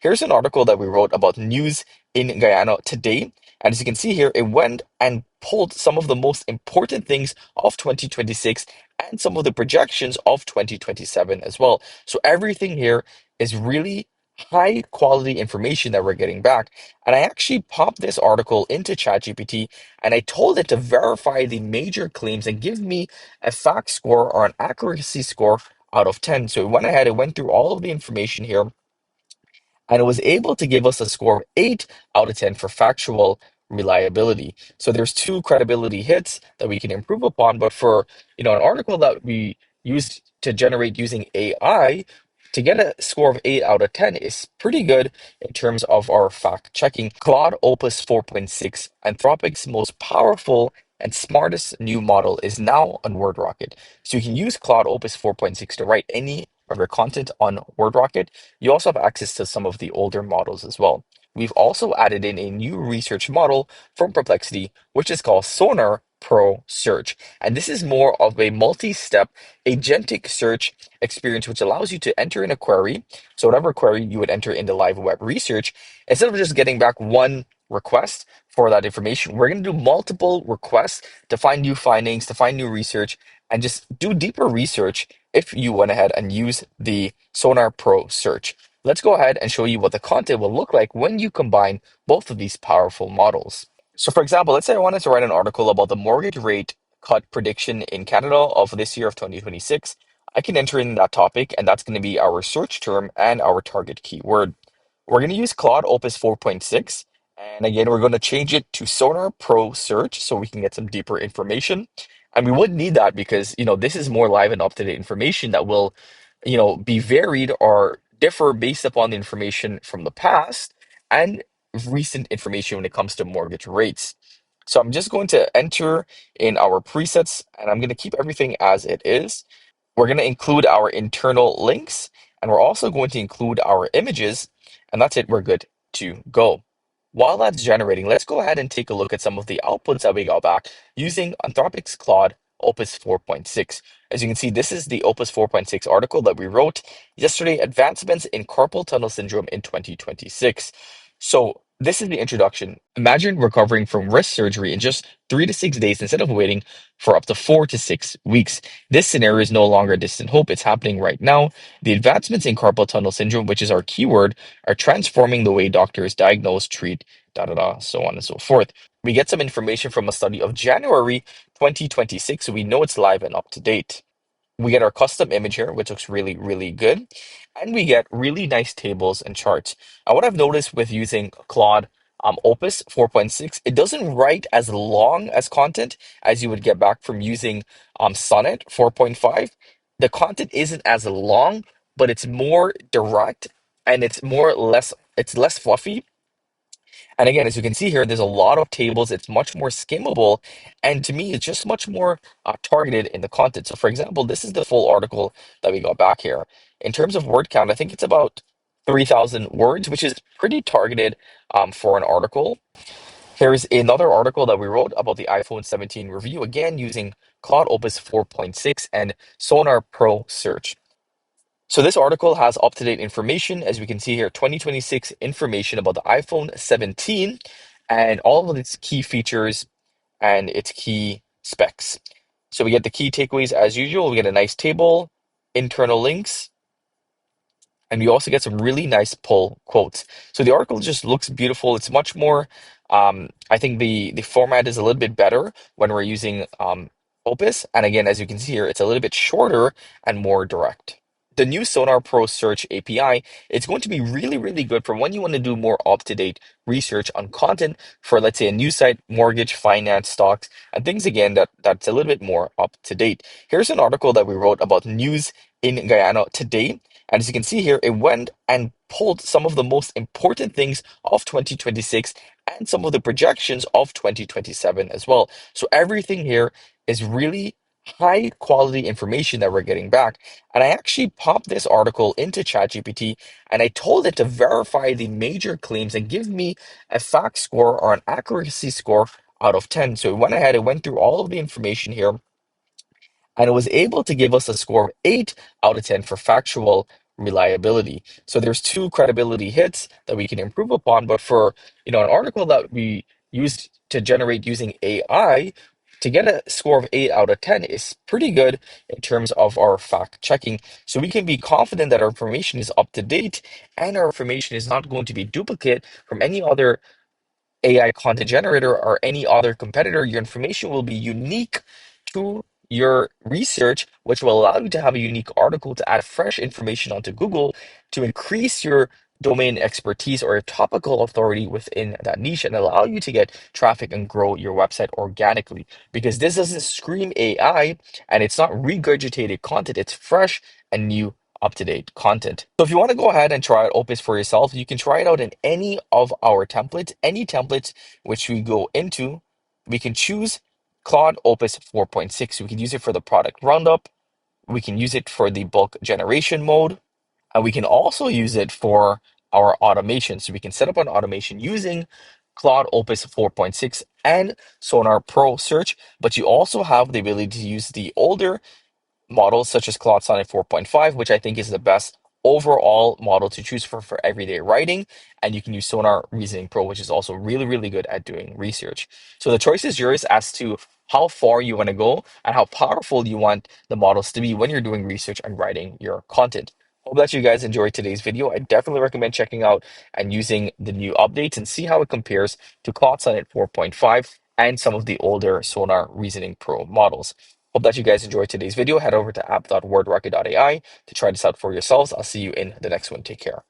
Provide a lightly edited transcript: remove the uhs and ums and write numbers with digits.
Here's an article that we wrote about news in Guyana today. And as you can see here, it went and pulled some of the most important things of 2026 and some of the projections of 2027 as well. So everything here is really high quality information that we're getting back. And I actually popped this article into ChatGPT and I told it to verify the major claims and give me a fact score or an accuracy score out of 10. So it went ahead, it went through all of the information here and it was able to give us a score of 8 out of 10 for factual reliability. So there's two credibility hits that we can improve upon, but for an article that we used to generate using AI, to get a score of 8 out of 10 is pretty good in terms of our fact checking. Claude Opus 4.6, Anthropic's most powerful and smartest new model, is now on WordRocket. So you can use Claude Opus 4.6 to write any of your content on WordRocket. You also have access to some of the older models as well. We've also added in a new research model from Perplexity, which is called Sonar Pro Search. And this is more of a multi-step agentic search experience, which allows you to enter in a query. So whatever query you would enter into live web research, instead of just getting back one request for that information, we're going to do multiple requests to find new findings, to find new research, and just do deeper research if you went ahead and use the Sonar Pro Search. Let's go ahead and show you what the content will look like when you combine both of these powerful models. So for example, let's say I wanted to write an article about the mortgage rate cut prediction in Canada of this year of 2026. I can enter in that topic, and that's going to be our search term and our target keyword. We're going to use Claude Opus 4.6. And again, we're going to change it to Sonar Pro Search so we can get some deeper information. And we would need that because, this is more live and up-to-date information that will, be varied or differ based upon the information from the past and recent information when it comes to mortgage rates. So I'm just going to enter in our presets and I'm going to keep everything as it is. We're going to include our internal links and we're also going to include our images, and that's it. We're good to go. While that's generating, let's go ahead and take a look at some of the outputs that we got back using Anthropic's Claude Opus 4.6. As you can see, this is the Opus 4.6 article that we wrote yesterday, Advancements in Carpal Tunnel Syndrome in 2026. So this is the introduction. Imagine recovering from wrist surgery in just 3 to 6 days instead of waiting for up to 4 to 6 weeks. This scenario is no longer a distant hope, it's happening right now. The advancements in carpal tunnel syndrome, which is our keyword, are transforming the way doctors diagnose, treat, da da da, so on and so forth. We get some information from a study of January 2026, so we know it's live and up to date. We get our custom image here, which looks really, really good. And we get really nice tables and charts. And what I've noticed with using Claude Opus 4.6, it doesn't write as long as content as you would get back from using Sonnet 4.5. The content isn't as long, but it's more direct and it's less fluffy. And again, as you can see here, there's a lot of tables. It's much more skimmable. And to me, it's just much more targeted in the content. So for example, this is the full article that we got back here. In terms of word count, I think it's about 3,000 words, which is pretty targeted for an article. Here's another article that we wrote about the iPhone 17 review, again using Claude Opus 4.6 and Sonar Pro Search. So this article has up-to-date information, as we can see here, 2026 information about the iPhone 17 and all of its key features and its key specs. So we get the key takeaways as usual. We get a nice table, internal links, and we also get some really nice pull quotes. So the article just looks beautiful. It's much more, I think the format is a little bit better when we're using Opus. And again, as you can see here, it's a little bit shorter and more direct. The new Sonar Pro Search API, it's going to be really, really good for when you want to do more up-to-date research on content for, let's say, a news site, mortgage, finance, stocks, and things again that's a little bit more up to date. Here's an article that we wrote about news in Guyana today. And as you can see here, it went and pulled some of the most important things of 2026 and some of the projections of 2027 as well. So everything here is really high quality information that we're getting back. And I actually popped this article into ChatGPT and I told it to verify the major claims and give me a fact score or an accuracy score out of 10. So it went ahead, it went through all of the information here and it was able to give us a score of 8 out of 10 for factual reliability. So there's two credibility hits that we can improve upon. But for, an article that we used to generate using AI, to get a score of 8 out of 10 is pretty good in terms of our fact checking. So we can be confident that our information is up to date and our information is not going to be duplicate from any other AI content generator or any other competitor. Your information will be unique to your research, which will allow you to have a unique article to add fresh information onto Google to increase your domain expertise or your topical authority within that niche and allow you to get traffic and grow your website organically. Because this doesn't scream AI and it's not regurgitated content, it's fresh and new up-to-date content. So if you want to go ahead and try out Opus for yourself, you can try it out in any of our templates, any templates which we go into. We can choose Claude Opus 4.6. We can use it for the product roundup. We can use it for the bulk generation mode. And we can also use it for our automation. So we can set up an automation using Claude Opus 4.6 and Sonar Pro Search, but you also have the ability to use the older models such as Claude Sonnet 4.5, which I think is the best overall model to choose for everyday writing. And you can use Sonar Reasoning Pro, which is also really, really good at doing research. So the choice is yours as to how far you want to go and how powerful you want the models to be when you're doing research and writing your content. Hope that you guys enjoyed today's video. I definitely recommend checking out and using the new updates and see how it compares to Claude Sonnet 4.5 and some of the older Sonar Reasoning Pro models. Hope that you guys enjoyed today's video. Head over to app.wordrocket.ai to try this out for yourselves. I'll see you in the next one. Take care.